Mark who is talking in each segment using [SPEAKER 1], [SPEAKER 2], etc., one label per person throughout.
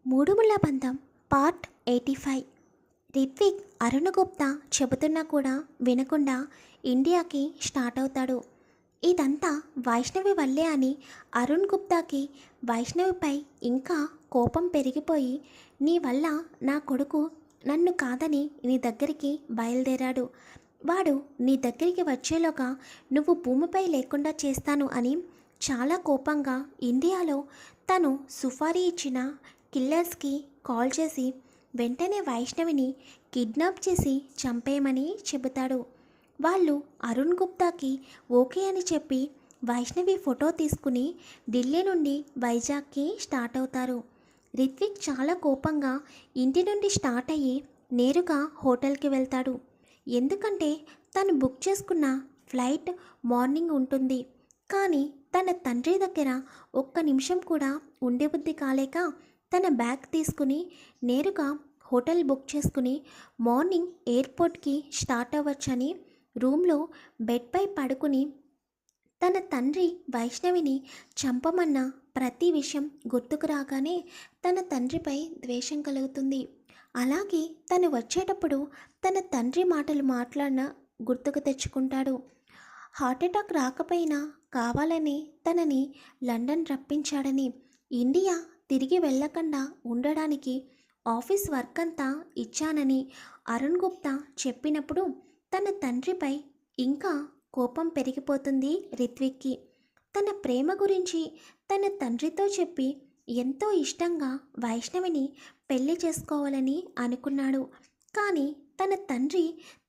[SPEAKER 1] మూడుముళ్ళ బంధం పార్ట్ 85. రిత్విక్ అరుణ్ గుప్తా చెబుతున్నా కూడా వినకుండా ఇండియాకి స్టార్ట్ అవుతాడు. ఇదంతా వైష్ణవి వల్లే అని అరుణ్ గుప్తాకి వైష్ణవిపై ఇంకా కోపం పెరిగిపోయి, నీ వల్ల నా కొడుకు నన్ను కాదని నీ దగ్గరికి బయలుదేరాడు. వాడు నీ దగ్గరికి వచ్చేలోగా నువ్వు భూమిపై లేకుండా చేస్తాను అని చాలా కోపంగా ఇండియాలో తను సుఫారీ ఇచ్చిన కిల్లర్స్కి కాల్ చేసి వెంటనే వైష్ణవిని కిడ్నాప్ చేసి చంపేయమని చెబుతాడు. వాళ్ళు అరుణ్ గుప్తాకి ఓకే అని చెప్పి వైష్ణవి ఫోటో తీసుకుని ఢిల్లీ నుండి వైజాగ్కి స్టార్ట్ అవుతారు. రిత్విక్ చాలా కోపంగా ఇంటి నుండి స్టార్ట్ అయ్యి నేరుగా హోటల్కి వెళ్తాడు. ఎందుకంటే తను బుక్ చేసుకున్న ఫ్లైట్ మార్నింగ్ ఉంటుంది. కానీ తన తండ్రి దగ్గర ఒక్క నిమిషం కూడా ఉండబుద్ధి కాలేక తన బ్యాగ్ తీసుకుని నేరుగా హోటల్ బుక్ చేసుకుని మార్నింగ్ ఎయిర్పోర్ట్కి స్టార్ట్ అవ్వచ్చని రూమ్లో బెడ్పై పడుకుని తన తండ్రి వైష్ణవిని చంపమన్న ప్రతి విషయం గుర్తుకు రాగానే తన తండ్రిపై ద్వేషం కలుగుతుంది. అలాగే తను వచ్చేటప్పుడు తన తండ్రి మాటలు మాట్లాడిన గుర్తుకు తెచ్చుకుంటాడు. హార్ట్అటాక్ రాకపోయినా కావాలని తనని లండన్ రప్పించాడని, ఇండియా తిరిగి వెళ్ళకుండా ఉండడానికి ఆఫీస్ వర్క్ అంతా ఇచ్చానని అరుణ్ గుప్తా చెప్పినప్పుడు తన తండ్రిపై ఇంకా కోపం పెరిగిపోతుంది రిత్విక్కి. తన ప్రేమ గురించి తన తండ్రితో చెప్పి ఎంతో ఇష్టంగా వైష్ణవిని పెళ్లి చేసుకోవాలని అనుకున్నాడు. కానీ తన తండ్రి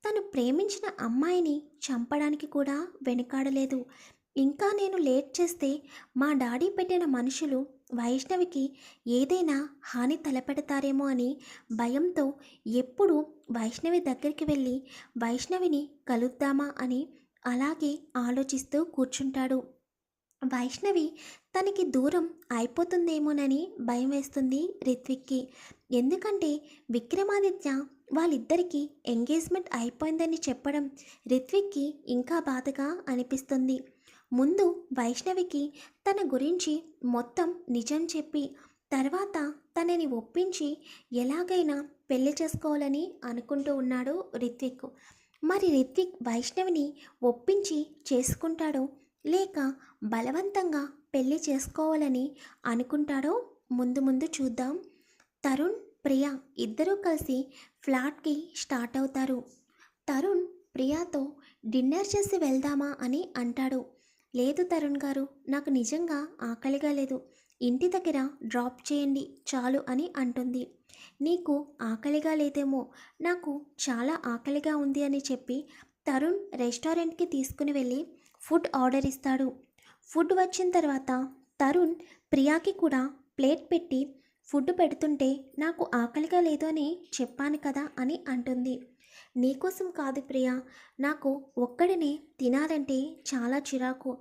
[SPEAKER 1] తను ప్రేమించిన అమ్మాయిని చంపడానికి కూడా వెనుకాడలేదు. ఇంకా నేను లేట్ చేస్తే మా డాడీ పెట్టిన మనుషులు వైష్ణవికి ఏదైనా హాని తలపెడతారేమో అని భయంతో ఎప్పుడు వైష్ణవి దగ్గరికి వెళ్ళి వైష్ణవిని కలుద్దామా అని అలాగే ఆలోచిస్తూ కూర్చుంటాడు. వైష్ణవి తనకి దూరం అయిపోతుందేమోనని భయం వేస్తుంది రిత్విక్కి. ఎందుకంటే విక్రమాదిత్య వాళ్ళిద్దరికీ ఎంగేజ్మెంట్ అయిపోయిందని చెప్పడం రిత్విక్కి ఇంకా బాధగా అనిపిస్తుంది. ముందు వైష్ణవికి తన గురించి మొత్తం నిజం చెప్పి తర్వాత తనని ఒప్పించి ఎలాగైనా పెళ్లి చేసుకోవాలని అనుకుంటూ ఉన్నాడు రిత్విక్. మరి రిత్విక్ వైష్ణవిని ఒప్పించి చేసుకుంటాడో లేక బలవంతంగా పెళ్లి చేసుకోవాలని అనుకుంటాడో ముందు ముందు చూద్దాం. తరుణ్, ప్రియా ఇద్దరూ కలిసి ఫ్లాట్కి స్టార్ట్ అవుతారు. తరుణ్ ప్రియాతో డిన్నర్ చేసి వెళ్దామా అని అంటాడు. లేదు తరుణ్ గారు, నాకు నిజంగా ఆకలిగా లేదు, ఇంటి దగ్గర డ్రాప్ చేయండి చాలు అని అంటుంది. నీకు ఆకలిగా లేదేమో, నాకు చాలా ఆకలిగా ఉంది అని చెప్పి తరుణ్ రెస్టారెంట్కి తీసుకుని వెళ్ళి ఫుడ్ ఆర్డర్ ఇస్తాడు. ఫుడ్ వచ్చిన తర్వాత తరుణ్ ప్రియాకి కూడా ప్లేట్ పెట్టి ఫుడ్ పెడుతుంటే నాకు ఆకలిగా లేదు అని చెప్పాను కదా అని అంటుంది. నీకోసం కాదు ప్రియా, నాకు ఒక్కడినే తినాలంటే చాలా చిరాకు,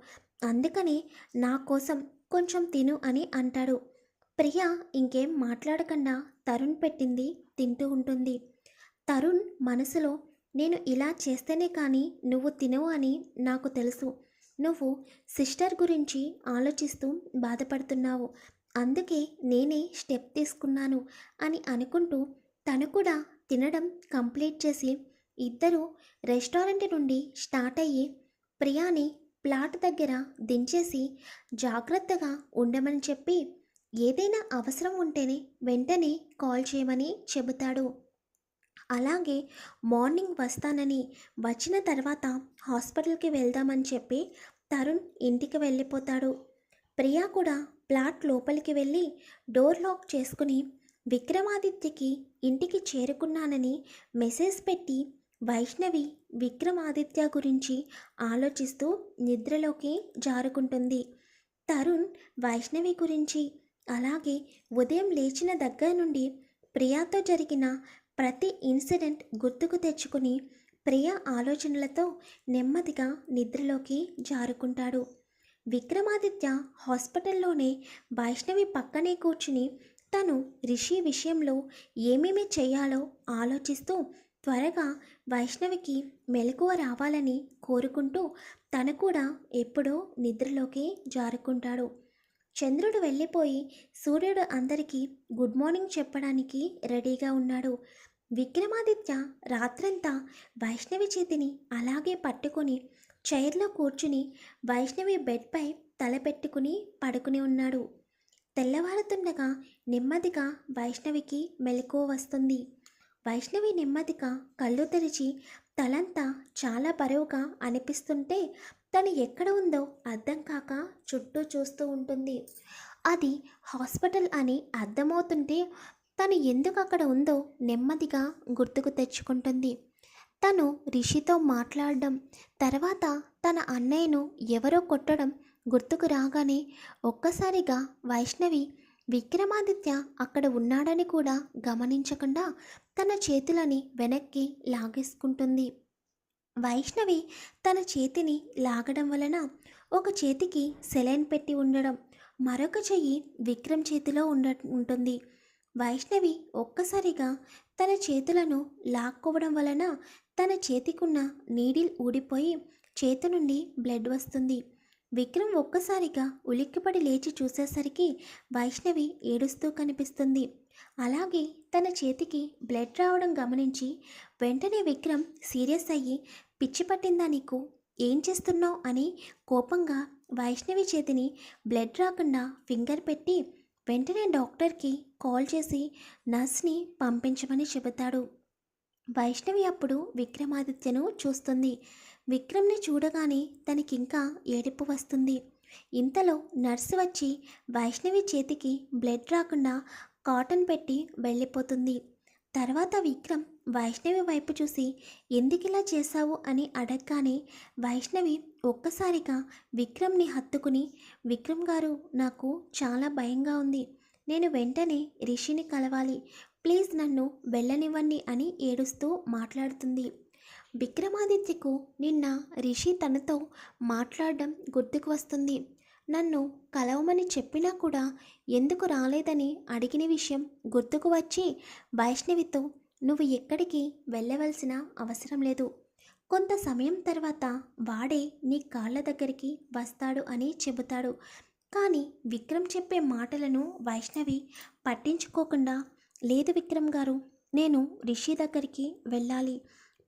[SPEAKER 1] అందుకని నా కోసం కొంచెం తిను అని అంటాడు. ప్రియా ఇంకేం మాట్లాడకుండా తరుణ్ పెట్టింది తింటూ ఉంటుంది. తరుణ్ మనసులో నేను ఇలా చేస్తేనే కానీ నువ్వు తినవు అని నాకు తెలుసు, నువ్వు సిస్టర్ గురించి ఆలోచిస్తూ బాధపడుతున్నావు, అందుకే నేనే స్టెప్ తీసుకున్నాను అని అనుకుంటూ తను కూడా తినడం కంప్లీట్ చేసి ఇద్దరు రెస్టారెంట్ నుండి స్టార్ట్ అయ్యి ప్రియాని ప్లాట్ దగ్గర దించేసి జాగ్రత్తగా ఉండమని చెప్పి ఏదైనా అవసరం ఉంటేనే వెంటనే కాల్ చేయమని చెబుతాడు. అలాగే మార్నింగ్ వస్తానని, వచ్చిన తర్వాత హాస్పిటల్కి వెళ్దామని చెప్పి తరుణ్ ఇంటికి వెళ్ళిపోతాడు. ప్రియా కూడా ప్లాట్ లోపలికి వెళ్ళి డోర్ లాక్ చేసుకుని విక్రమాదిత్యకి ఇంటికి చేరుకున్నానని మెసేజ్ పెట్టి వైష్ణవి విక్రమాదిత్య గురించి ఆలోచిస్తూ నిద్రలోకి జారుకుంటుంది. తరుణ్ వైష్ణవి గురించి అలాగే ఉదయం లేచిన దగ్గర నుండి ప్రియాతో జరిగిన ప్రతి ఇన్సిడెంట్ గుర్తుకు తెచ్చుకుని ప్రియ ఆలోచనలతో నెమ్మదిగా నిద్రలోకి జారుకుంటాడు. విక్రమాదిత్య హాస్పిటల్లోనే వైష్ణవి పక్కనే కూర్చుని తను రిషి విషయంలో ఏమేమి చేయాలో ఆలోచిస్తూ త్వరగా వైష్ణవికి మెలకువ రావాలని కోరుకుంటూ తను కూడా ఎప్పుడో నిద్రలోకి జారుకుంటాడు. చంద్రుడు వెళ్ళిపోయి సూర్యుడు అందరికీ గుడ్ మార్నింగ్ చెప్పడానికి రెడీగా ఉన్నాడు. విక్రమాదిత్య రాత్రంతా వైష్ణవి చేతిని అలాగే పట్టుకొని చైర్లో కూర్చుని వైష్ణవి బెడ్పై తలపెట్టుకుని పడుకుని ఉన్నాడు. తెల్లవారుతుండగా నెమ్మదిగా వైష్ణవికి మెలకువ వస్తుంది. వైష్ణవి నెమ్మదిగా కళ్ళు తెరిచి తలంతా చాలా బరువుగా అనిపిస్తుంటే తను ఎక్కడ ఉందో అర్థం కాక చుట్టూ చూస్తూ ఉంటుంది. అది హాస్పిటల్ అని అర్థమవుతుంటే తను ఎందుకు అక్కడ ఉందో నెమ్మదిగా గుర్తుకు తెచ్చుకుంటుంది. తను రిషితో మాట్లాడడం, తర్వాత తన అన్నయ్యను ఎవరో కొట్టడం గుర్తుకు రాగానే ఒక్కసారిగా వైష్ణవి విక్రమాదిత్య అక్కడ ఉన్నాడని కూడా గమనించకుండా తన చేతులని వెనక్కి లాగేసుకుంటుంది. వైష్ణవి తన చేతిని లాగడం వలన ఒక చేతికి సెలైన్ పెట్టి ఉండడం, మరొక చెయ్యి విక్రమ్ చేతిలో ఉంటుంది. వైష్ణవి ఒక్కసారిగా తన చేతులను లాక్కోవడం వలన తన చేతికున్న నీడిల్ ఊడిపోయి చేతి నుండి బ్లడ్ వస్తుంది. విక్రమ్ ఒక్కసారిగా ఉలిక్కిపడి లేచి చూసేసరికి వైష్ణవి ఏడుస్తూ కనిపిస్తుంది. అలాగే తన చేతికి బ్లడ్ రావడం గమనించి వెంటనే విక్రమ్ సీరియస్ అయ్యి, పిచ్చి పట్టిందా నీకు, ఏం చేస్తున్నావు అని కోపంగా వైష్ణవి చేతిని బ్లడ్ రాకుండా ఫింగర్ పెట్టి వెంటనే డాక్టర్కి కాల్ చేసి నర్స్ని పంపించమని చెబుతాడు. వైష్ణవి అప్పుడు విక్రమాదిత్యను చూస్తుంది. విక్రమ్ని చూడగానే తనకింకా ఏడుపు వస్తుంది. ఇంతలో నర్సు వచ్చి వైష్ణవి చేతికి బ్లడ్ రాకుండా కాటన్ పెట్టి వెళ్ళిపోతుంది. తర్వాత విక్రమ్ వైష్ణవి వైపు చూసి ఎందుకిలా చేశావు అని అడగగానే వైష్ణవి ఒక్కసారిగా విక్రమ్ని హత్తుకుని, విక్రమ్ గారు నాకు చాలా భయంగా ఉంది, నేను వెంటనే రిషిని కలవాలి, ప్లీజ్ నన్ను వెళ్ళనివ్వండి అని ఏడుస్తూ మాట్లాడుతుంది. విక్రమాదిత్యకు నిన్న రిషి తనతో మాట్లాడడం గుర్తుకు వస్తుంది. నన్ను కలవమని చెప్పినా కూడా ఎందుకు రాలేదని అడిగిన విషయం గుర్తుకు వచ్చి వైష్ణవితో నువ్వు ఎక్కడికి వెళ్ళవలసిన అవసరం లేదు, కొంత సమయం తర్వాత వాడే నీ కాళ్ళ దగ్గరికి వస్తాడు అని చెబుతాడు. కానీ విక్రమ్ చెప్పే మాటలను వైష్ణవి పట్టించుకోకుండా, లేదు విక్రమ్ గారు, నేను రిషి దగ్గరికి వెళ్ళాలి,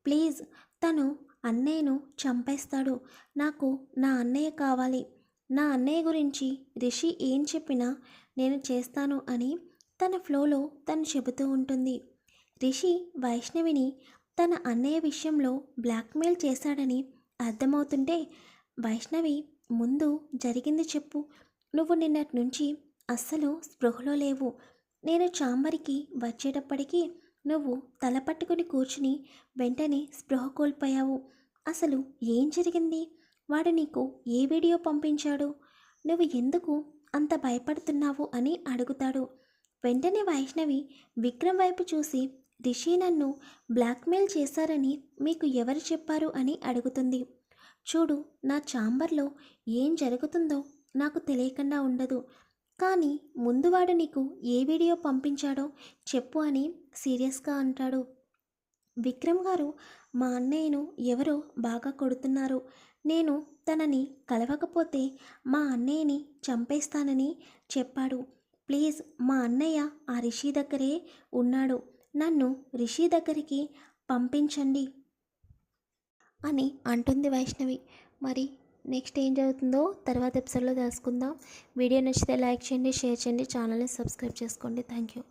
[SPEAKER 1] ప్లీజ్, తను అన్నయ్యను చంపేస్తాడు, నాకు నా అన్నయ్య కావాలి, నా అన్నయ్య గురించి రిషి ఏం చెప్పినా నేను చేస్తాను అని తన ఫ్లోలో తను చెబుతూ ఉంటుంది. రిషి వైష్ణవిని తన అన్నయ్య విషయంలో బ్లాక్మెయిల్ చేశాడని అర్థమవుతుంటే వైష్ణవి ముందు జరిగింది చెప్పు, నువ్వు నిన్నటి నుంచి అస్సలు స్పృహలో లేవు, నేను చాంబరికి వచ్చేటప్పటికీ నువ్వు తల పట్టుకుని కూర్చుని వెంటనే స్పృహ కోల్పోయావు, అసలు ఏం జరిగింది, వాడు నీకు ఏ వీడియో పంపించాడు, నువ్వు ఎందుకు అంత భయపడుతున్నావు అని అడుగుతాడు. వెంటనే వైష్ణవి విక్రమ్ వైపు చూసి రిషి నన్ను బ్లాక్మెయిల్ చేశారని మీకు ఎవరు చెప్పారు అని అడుగుతుంది. చూడు, నా ఛాంబర్లో ఏం జరుగుతుందో నాకు తెలియకుండా ఉండదు, కానీ ముందు వాడు నీకు ఏ వీడియో పంపించాడో చెప్పు అని సీరియస్గా అంటాడు. విక్రమ్ గారు, మా అన్నయ్యను ఎవరో బాగా కొడుతున్నారు, నేను తనని కలవకపోతే మా అన్నయ్యని చంపేస్తానని చెప్పాడు, ప్లీజ్ మా అన్నయ్య ఆ రిషి దగ్గరే ఉన్నాడు, నన్ను రిషి దగ్గరికి పంపించండి అని అంటుంది వైష్ణవి. మరి నెక్స్ట్ ఏం జరుగుతుందో తర్వాత ఎపిసోడ్లో తెలుసుకుందాం. వీడియో నచ్చితే లైక్ చేయండి, షేర్ చేయండి, ఛానల్ని సబ్స్క్రైబ్ చేసుకోండి. Thank you.